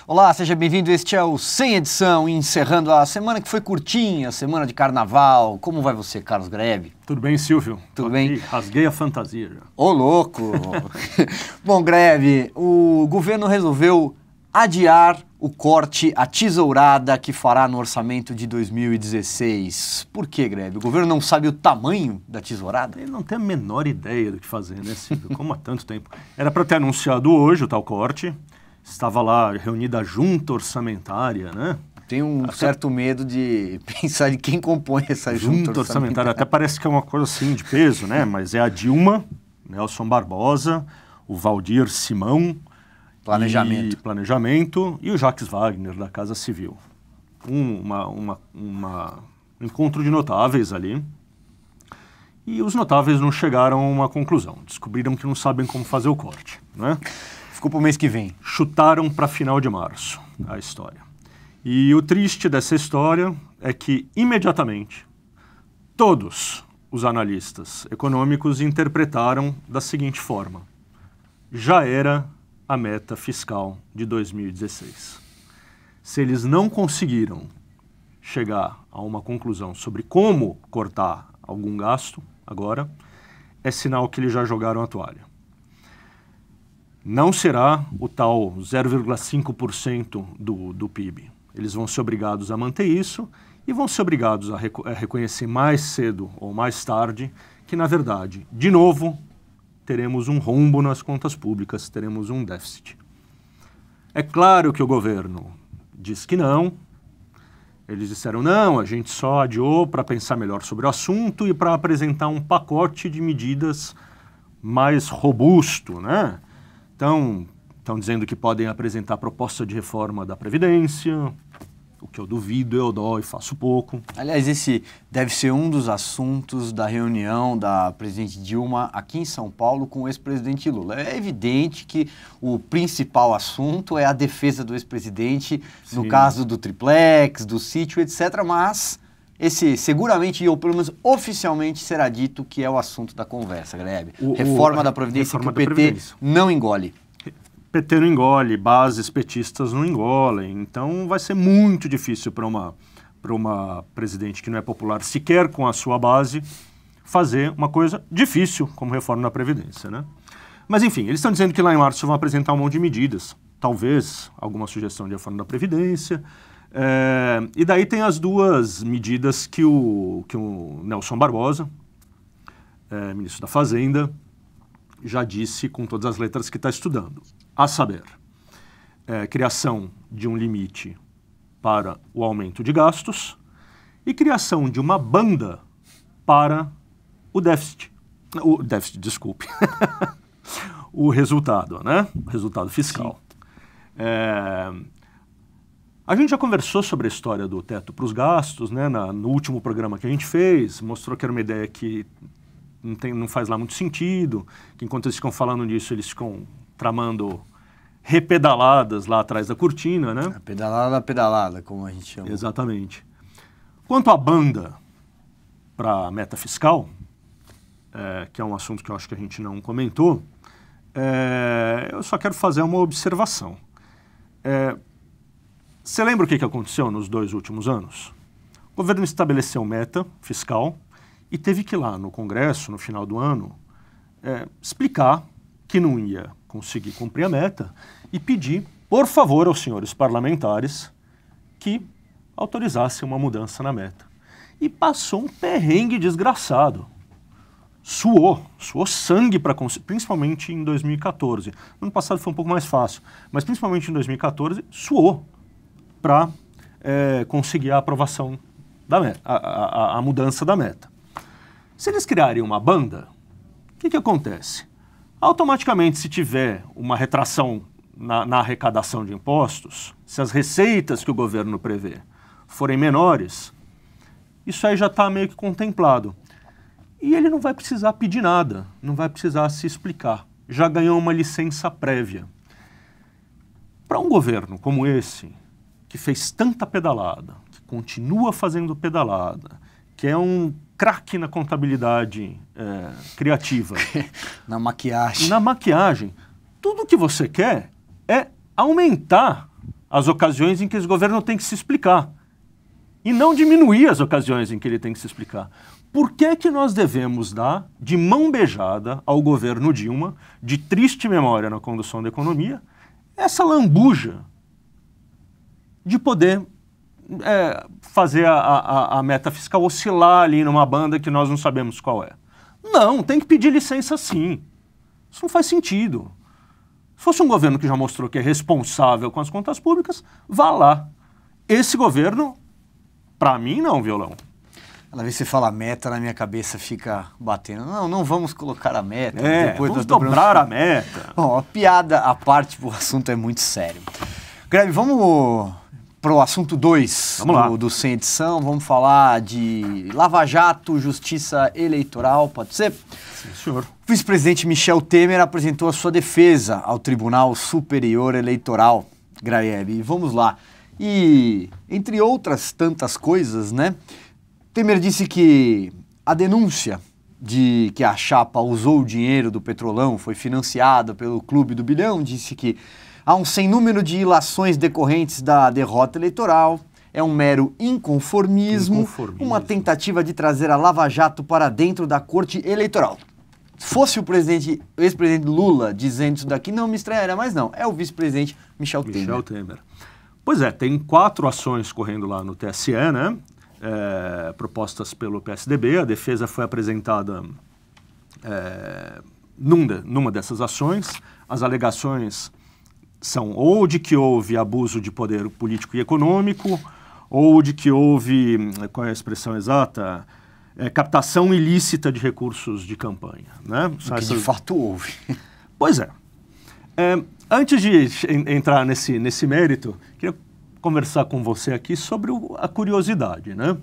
Olá, seja bem-vindo. Este é o Sem Edição, encerrando a semana que foi curtinha, semana de carnaval. Como vai você, Carlos Grebe? Tudo bem, Silvio? Tudo bem? Rasguei a fantasia já. Ô, louco! Bom, Grebe, o governo resolveu adiar o corte, a tesourada que fará no orçamento de 2016. Por que, Grebe? O governo não sabe o tamanho da tesourada? Ele não tem a menor ideia do que fazer, né, Silvio? Como há tanto tempo. Era para ter anunciado hoje o tal corte. Estava lá reunida a junta orçamentária, né? Tenho um certo medo de pensar de quem compõe essa junta orçamentária. Até parece que é uma coisa assim de peso, né? Mas é a Dilma, Nelson Barbosa, o Valdir Simão, Planejamento e o Jacques Wagner, da Casa Civil. Um encontro de notáveis ali. E os notáveis não chegaram a uma conclusão. Descobriram que não sabem como fazer o corte, né? Ficou para o mês que vem. Chutaram para final de março a história. E o triste dessa história é que, imediatamente, todos os analistas econômicos interpretaram da seguinte forma: já era a meta fiscal de 2016. Se eles não conseguiram chegar a uma conclusão sobre como cortar algum gasto agora, é sinal que eles já jogaram a toalha. Não será o tal 0,5% do PIB. Eles vão ser obrigados a manter isso e vão ser obrigados a reconhecer mais cedo ou mais tarde que, na verdade, de novo, teremos um rombo nas contas públicas, teremos um déficit. É claro que o governo diz que não. Eles disseram, não, a gente só adiou para pensar melhor sobre o assunto e para apresentar um pacote de medidas mais robusto, né? Então, estão dizendo que podem apresentar proposta de reforma da Previdência, o que eu duvido, eu dou e faço pouco. Aliás, esse deve ser um dos assuntos da reunião da presidente Dilma aqui em São Paulo com o ex-presidente Lula. É evidente que o principal assunto é a defesa do ex-presidente, no caso do triplex, do sítio, etc., mas esse seguramente, ou pelo menos oficialmente, será dito que é o assunto da conversa, Grebe. Reforma da Previdência que o PT não engole. PT não engole, bases petistas não engolem, então vai ser muito difícil para uma presidente que não é popular sequer com a sua base fazer uma coisa difícil como reforma da Previdência, né? Mas enfim, eles estão dizendo que lá em março vão apresentar um monte de medidas, talvez alguma sugestão de reforma da Previdência. E daí tem as duas medidas que o Nelson Barbosa, ministro da Fazenda, já disse com todas as letras que está estudando. A saber, criação de um limite para o aumento de gastos e criação de uma banda para o déficit. Desculpe. O resultado, né? O resultado fiscal. A gente já conversou sobre a história do teto para os gastos, né? No último programa que a gente fez, mostrou que era uma ideia que não faz lá muito sentido, que enquanto eles ficam falando disso, eles ficam tramando repedaladas lá atrás da cortina, né? A pedalada, como a gente chama. Exatamente. Quanto à banda para a meta fiscal, que é um assunto que eu acho que a gente não comentou, eu só quero fazer uma observação. Você lembra o que aconteceu nos 2 últimos anos? O governo estabeleceu meta fiscal e teve que ir lá no Congresso, no final do ano, explicar que não ia conseguir cumprir a meta e pedir, por favor, aos senhores parlamentares que autorizassem uma mudança na meta. E passou um perrengue desgraçado. Suou sangue para conseguir, principalmente em 2014. No ano passado foi um pouco mais fácil, mas principalmente em 2014, suou para conseguir a aprovação da meta, a mudança da meta. Se eles criarem uma banda, o que acontece? Automaticamente, se tiver uma retração na arrecadação de impostos, se as receitas que o governo prevê forem menores, isso aí já está meio que contemplado. E ele não vai precisar pedir nada, não vai precisar se explicar. Já ganhou uma licença prévia. Para um governo como esse, que fez tanta pedalada, que continua fazendo pedalada, que é um craque na contabilidade criativa. Na maquiagem. Na maquiagem. Tudo que você quer é aumentar as ocasiões em que esse governo tem que se explicar e não diminuir as ocasiões em que ele tem que se explicar. Por que que nós devemos dar de mão beijada ao governo Dilma, de triste memória na condução da economia, essa lambuja de poder fazer a meta fiscal oscilar ali numa banda que nós não sabemos qual é? Não, tem que pedir licença sim. Isso não faz sentido. Se fosse um governo que já mostrou que é responsável com as contas públicas, vá lá. Esse governo, para mim, não, Violão. Cada vez que você fala meta, na minha cabeça fica batendo. Não vamos colocar a meta. Depois vamos dobrar a meta. Bom, a piada à parte, o assunto é muito sério. Greve, vamos para o assunto 2 do Sem Edição. Vamos falar de Lava Jato, Justiça Eleitoral, pode ser? Sim, senhor. O vice-presidente Michel Temer apresentou a sua defesa ao Tribunal Superior Eleitoral, Graeb. Vamos lá. E, entre outras tantas coisas, né? Temer disse que a denúncia de que a chapa usou o dinheiro do Petrolão, foi financiada pelo Clube do Bilhão, disse que há um sem número de ilações decorrentes da derrota eleitoral, é um mero inconformismo, uma tentativa de trazer a Lava Jato para dentro da Corte Eleitoral. Se fosse o ex-presidente Lula dizendo isso daqui, não me estranharia, mas não, é o vice-presidente Michel Temer. Pois é, tem 4 ações correndo lá no TSE, né? Propostas pelo PSDB, a defesa foi apresentada numa dessas ações. As alegações são ou de que houve abuso de poder político e econômico, ou de que houve, qual é a expressão exata? Captação ilícita de recursos de campanha. Né? Que de fato houve. Pois é. Antes de entrar nesse mérito, queria conversar com você aqui sobre a curiosidade, né?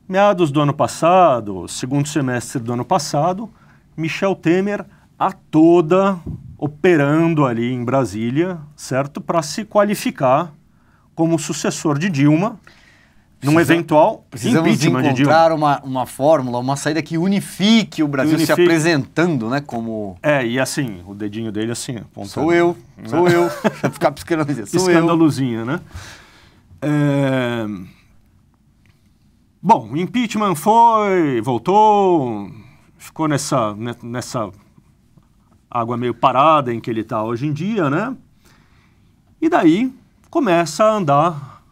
Meados do ano passado, segundo semestre do ano passado, Michel Temer a toda operando ali em Brasília, certo? Para se qualificar como sucessor de Dilma, num eventual impeachment de Dilma. Precisamos encontrar uma fórmula, uma saída que unifique o Brasil, se apresentando, né, como... E assim, o dedinho dele assim, apontando. Sou eu. Vai ficar piscando a dizer, sou escandalozinho, né? Bom, o impeachment voltou, ficou nessa água meio parada em que ele está hoje em dia, né? E daí começa a andar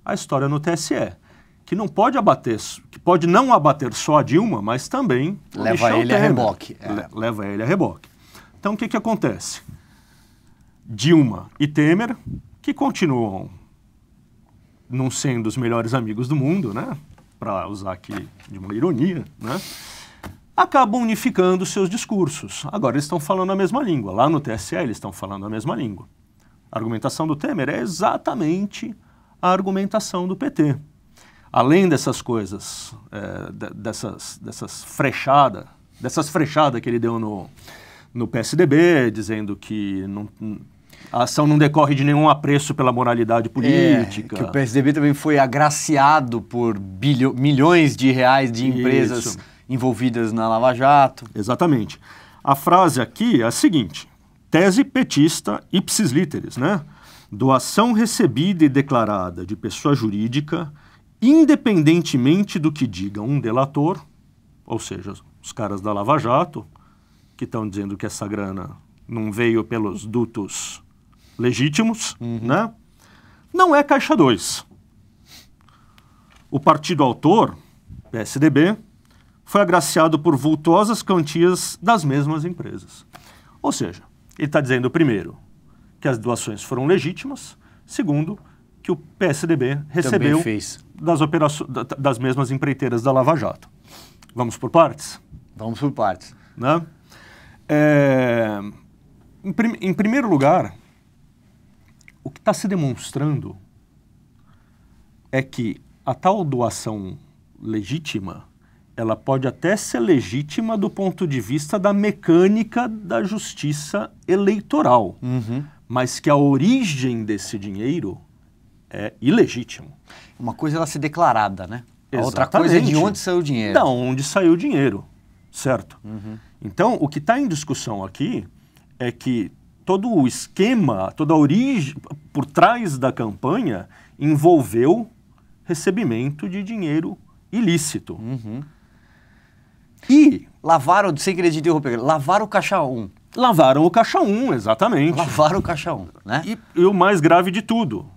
a história no TSE, que não pode que pode não abater só a Dilma, mas também leva ele a reboque. Leva ele a reboque. Então o que acontece? Dilma e Temer, que continuam não sendo os melhores amigos do mundo, né? Para usar aqui de uma ironia, né? Acabam unificando seus discursos. Agora eles estão falando a mesma língua. Lá no TSE eles estão falando a mesma língua. A argumentação do Temer é exatamente a argumentação do PT. Além dessas coisas, dessas frechadas que ele deu no PSDB, dizendo que a ação não decorre de nenhum apreço pela moralidade política. Que o PSDB também foi agraciado por milhões de reais de empresas envolvidas na Lava Jato. Exatamente. A frase aqui é a seguinte: tese petista ipsis literis, né? Doação recebida e declarada de pessoa jurídica, independentemente do que diga um delator, ou seja, os caras da Lava Jato, que estão dizendo que essa grana não veio pelos dutos legítimos, né? Não é Caixa 2. O partido autor, PSDB, foi agraciado por vultuosas quantias das mesmas empresas. Ou seja, ele está dizendo, primeiro, que as doações foram legítimas, segundo, que o PSDB recebeu das mesmas empreiteiras da Lava Jato. Vamos por partes? Vamos por partes. Né? Em primeiro lugar, o que está se demonstrando é que a tal doação legítima, ela pode até ser legítima do ponto de vista da mecânica da justiça eleitoral, mas que a origem desse dinheiro é ilegítimo. Uma coisa é ela ser declarada, né? A outra Exatamente. coisa é de onde saiu o dinheiro. Da onde saiu o dinheiro, certo? Então, o que está em discussão aqui é que todo o esquema, toda a origem por trás da campanha envolveu recebimento de dinheiro ilícito. Uhum. E Lavaram, sem querer te interromper, lavaram o caixa 1. lavaram o caixa 1, exatamente. Lavaram o caixa 1, né? E o mais grave de tudo,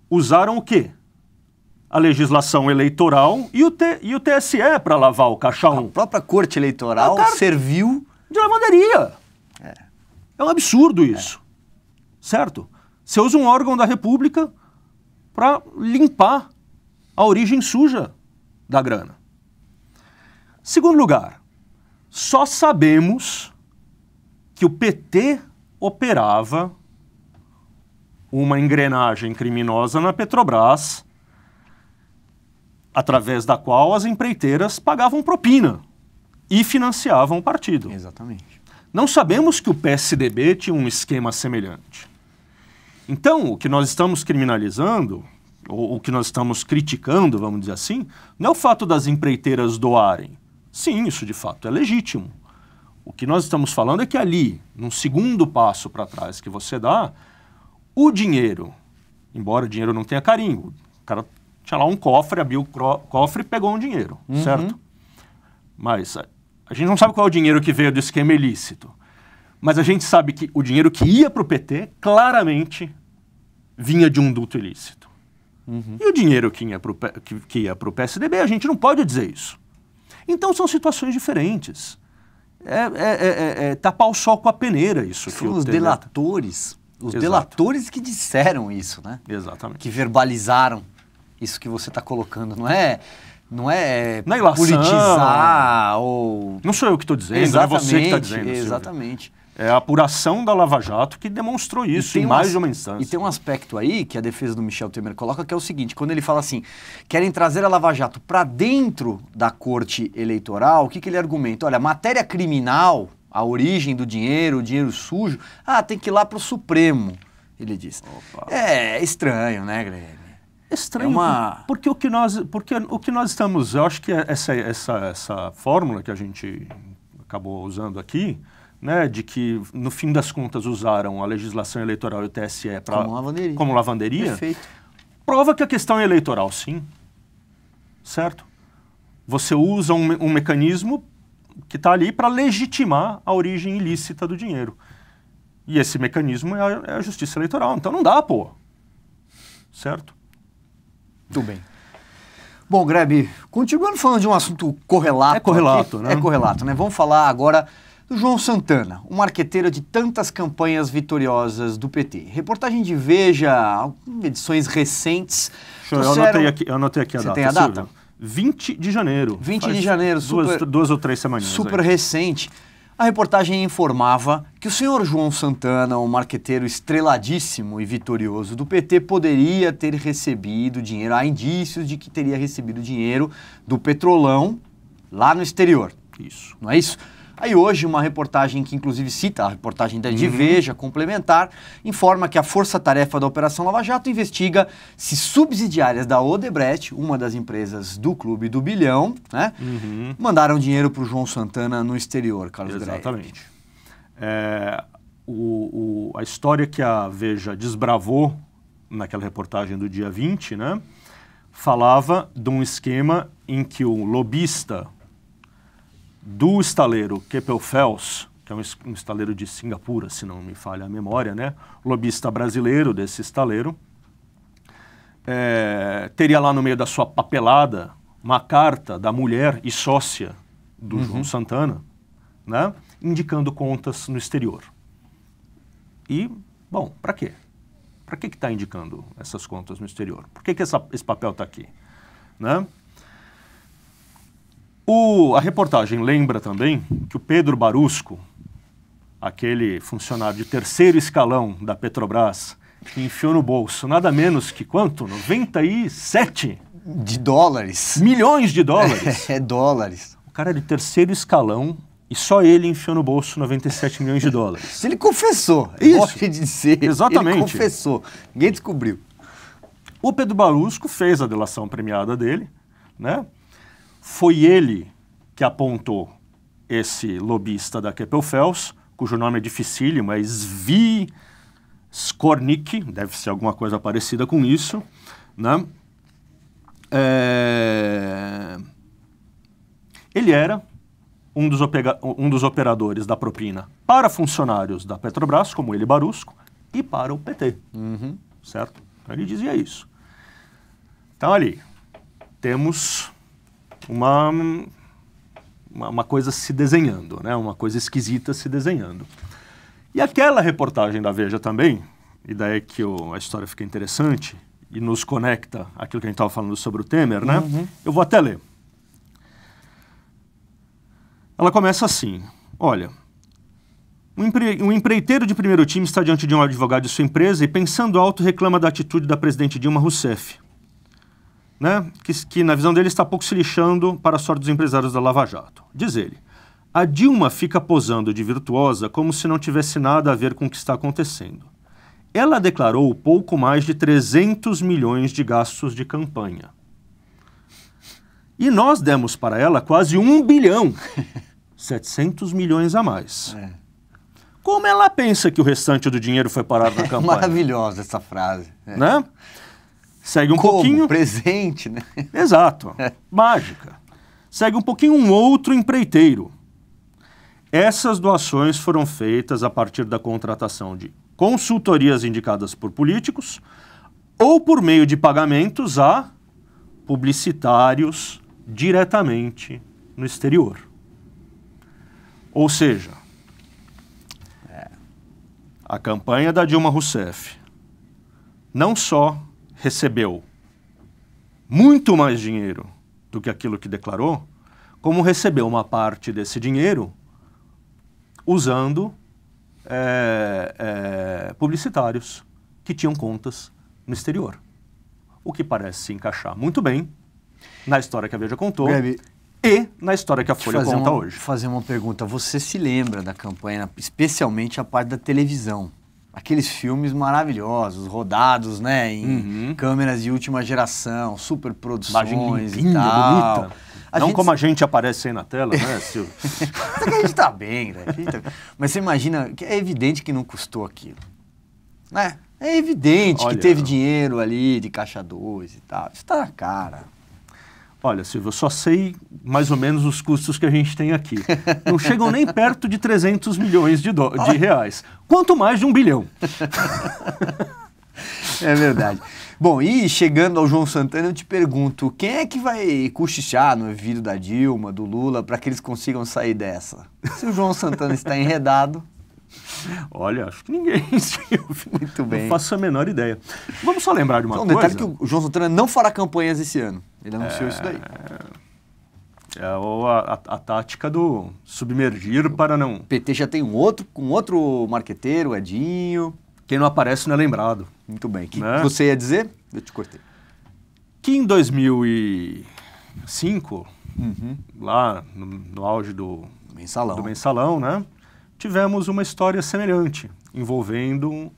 usaram o quê? A legislação eleitoral e o TSE para lavar o caixa A 1. própria Corte Eleitoral serviu... De lavanderia. É um absurdo isso. Certo? Você usa um órgão da República para limpar a origem suja da grana. Segundo lugar, só sabemos que o PT operava uma engrenagem criminosa na Petrobras, através da qual as empreiteiras pagavam propina e financiavam o partido. Exatamente. Não sabemos que o PSDB tinha um esquema semelhante. Então, o que nós estamos criminalizando, ou o que nós estamos criticando, vamos dizer assim, não é o fato das empreiteiras doarem. Sim, isso de fato é legítimo. O que nós estamos falando é que ali, num segundo passo para trás que você dá, o dinheiro, embora o dinheiro não tenha carimbo, o cara tinha lá um cofre, abriu o cofre e pegou um dinheiro, certo? Mas a gente não sabe qual é o dinheiro que veio do esquema ilícito. Mas a gente sabe que o dinheiro que ia para o PT, claramente, vinha de um duto ilícito. E o dinheiro que ia para o PSDB, a gente não pode dizer isso. Então são situações diferentes. Tapar o sol com a peneira isso. Foram os delatores, delatores que disseram isso, né? Exatamente. Que verbalizaram isso que você está colocando. Não é ilação, politizar ou... Não sou eu que estou dizendo, não é você que está dizendo. Exatamente. É a apuração da Lava Jato que demonstrou isso em mais de uma instância. E tem um aspecto aí que a defesa do Michel Temer coloca, que é o seguinte, quando ele fala assim, querem trazer a Lava Jato para dentro da corte eleitoral, o que ele argumenta? Olha, matéria criminal, a origem do dinheiro, o dinheiro sujo, tem que ir lá para o Supremo, ele diz. Opa. É estranho, né, Guilherme? Estranho, porque o que nós estamos... Eu acho que essa fórmula que a gente acabou usando aqui, né, de que, no fim das contas, usaram a legislação eleitoral e o TSE como lavanderia, Perfeito. Prova que a questão é eleitoral, sim. Certo? Você usa um mecanismo que está ali para legitimar a origem ilícita do dinheiro. E esse mecanismo é a justiça eleitoral. Então não dá, pô. Certo? Tudo bem. Bom, Grebe, continuando falando de um assunto correlato. É correlato, aqui, né? É correlato, né? Vamos falar agora do João Santana, o marqueteiro de tantas campanhas vitoriosas do PT. Reportagem de Veja, edições recentes. Eu anotei aqui a data. Você tem a data? Silvio. 20 de janeiro. 20 de janeiro, duas ou três semaninhas. Super recente. A reportagem informava que o senhor João Santana, o marqueteiro estreladíssimo e vitorioso do PT, poderia ter recebido dinheiro. Há indícios de que teria recebido dinheiro do Petrolão lá no exterior. Isso. Não é isso? Aí hoje uma reportagem que inclusive cita a reportagem da de Veja, complementar, informa que a força-tarefa da Operação Lava Jato investiga se subsidiárias da Odebrecht, uma das empresas do Clube do Bilhão, né, mandaram dinheiro para o João Santana no exterior, Carlos Grebe. Exatamente. A história que a Veja desbravou naquela reportagem do dia 20, né, falava de um esquema em que o lobista do estaleiro Keppel FELS, que é um estaleiro de Singapura, se não me falha a memória, né? O lobista brasileiro desse estaleiro, teria lá no meio da sua papelada uma carta da mulher e sócia do João Santana, né? Indicando contas no exterior. E, bom, para quê? Para que está indicando essas contas no exterior? Por que esse papel está aqui? Né? A reportagem lembra também que o Pedro Barusco, aquele funcionário de terceiro escalão da Petrobras, que enfiou no bolso nada menos que quanto? 97 de dólares. Milhões de dólares. Dólares. O cara é de terceiro escalão e só ele enfiou no bolso 97 milhões de dólares. Ele confessou. Isso. De dizer. Exatamente. Ele confessou. Ninguém descobriu. O Pedro Barusco fez a delação premiada dele, né? Foi ele que apontou esse lobista da Keppel FELS cujo nome é dificílimo, é Zvi Skornik, deve ser alguma coisa parecida com isso, né? Ele era um dos operadores da propina para funcionários da Petrobras, como ele, Barusco, e para o PT, certo? Então ele dizia isso. Então ali, temos uma coisa se desenhando, né? Uma coisa esquisita se desenhando. E aquela reportagem da Veja também, e daí que a história fica interessante e nos conecta àquilo que a gente estava falando sobre o Temer, né? Eu vou até ler. Ela começa assim, olha, um empreiteiro de primeiro time está diante de um advogado de sua empresa e, pensando alto, reclama da atitude da presidente Dilma Rousseff, né? Que na visão dele está pouco se lixando para a sorte dos empresários da Lava Jato. Diz ele, a Dilma fica posando de virtuosa como se não tivesse nada a ver com o que está acontecendo. Ela declarou pouco mais de 300 milhões de gastos de campanha. E nós demos para ela quase 1 bilhão, 700 milhões a mais. Como ela pensa que o restante do dinheiro foi parar na campanha? Maravilhosa essa frase. Né? Segue um pouquinho... presente, né? Exato. Mágica. Segue um pouquinho um outro empreiteiro. Essas doações foram feitas a partir da contratação de consultorias indicadas por políticos ou por meio de pagamentos a publicitários diretamente no exterior. Ou seja, a campanha da Dilma Rousseff não só recebeu muito mais dinheiro do que aquilo que declarou, como recebeu uma parte desse dinheiro usando publicitários que tinham contas no exterior. O que parece se encaixar muito bem na história que a Veja contou e na história que a Folha conta hoje. Fazer uma pergunta. Você se lembra da campanha, especialmente a parte da televisão? Aqueles filmes maravilhosos, rodados, né, em câmeras de última geração, super produções e tal. Bonita. Não como a gente aparece aí na tela, né, Silvio? A gente tá bem, né? Mas você imagina, que é evidente que não custou aquilo, né? É evidente que teve dinheiro ali de Caixa 2 e tal. Isso tá na cara. Olha, Silvio, eu só sei mais ou menos os custos que a gente tem aqui. Não chegam nem perto de 300 milhões de reais. Quanto mais de 1 bilhão. É verdade. Bom, e chegando ao João Santana, eu te pergunto, quem é que vai cochichar no ouvido da Dilma, do Lula, para que eles consigam sair dessa? Se o João Santana está enredado... Olha, acho que ninguém, Silvio. Muito bem. Não faço a menor ideia. Vamos só lembrar de uma coisa. Detalhe que o João Santana não fará campanhas esse ano. Ele anunciou isso daí. A tática do submergir para não... O PT já tem um outro marqueteiro, Edinho. Quem não aparece não é lembrado. Muito bem. O que você ia dizer? Eu te cortei. Que em 2005, lá no auge do mensalão, né? Tivemos uma história semelhante, envolvendo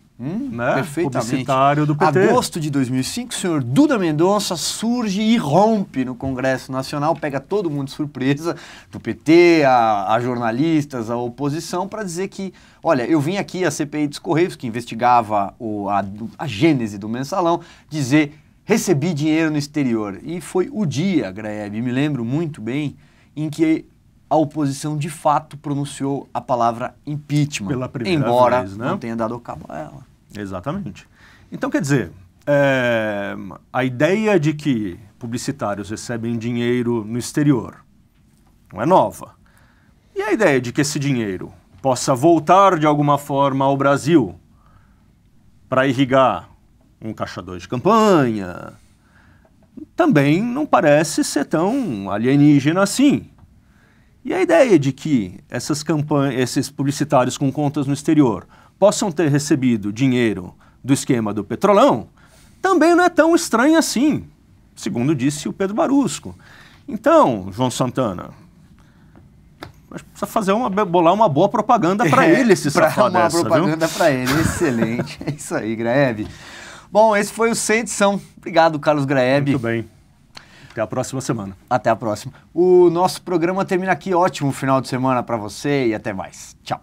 publicitário do PT. Agosto de 2005, o senhor Duda Mendonça surge e rompe no Congresso Nacional, pega todo mundo de surpresa, do PT, a jornalistas, a oposição, para dizer que, olha, eu vim aqui, a CPI dos Correios, que investigava a gênese do mensalão, dizer, recebi dinheiro no exterior. E foi o dia, Graeb, me lembro muito bem, em que a oposição de fato pronunciou a palavra impeachment, pela primeira embora vez, né? não tenha dado cabo a ela. Exatamente. Então, quer dizer, a ideia de que publicitários recebem dinheiro no exterior não é nova. E a ideia de que esse dinheiro possa voltar de alguma forma ao Brasil para irrigar um Caixa 2 de campanha também não parece ser tão alienígena assim. E a ideia de que esses publicitários com contas no exterior possam ter recebido dinheiro do esquema do Petrolão também não é tão estranha assim, segundo disse o Pedro Barusco. Então, João Santana, precisa bolar uma boa propaganda para ele, esse safado dessa, uma propaganda para ele, excelente. É isso aí, Graeb. Bom, esse foi o Sem Edição. Obrigado, Carlos Graeb. Muito bem. Até a próxima semana. Até a próxima. O nosso programa termina aqui. Ótimo final de semana para você e até mais. Tchau.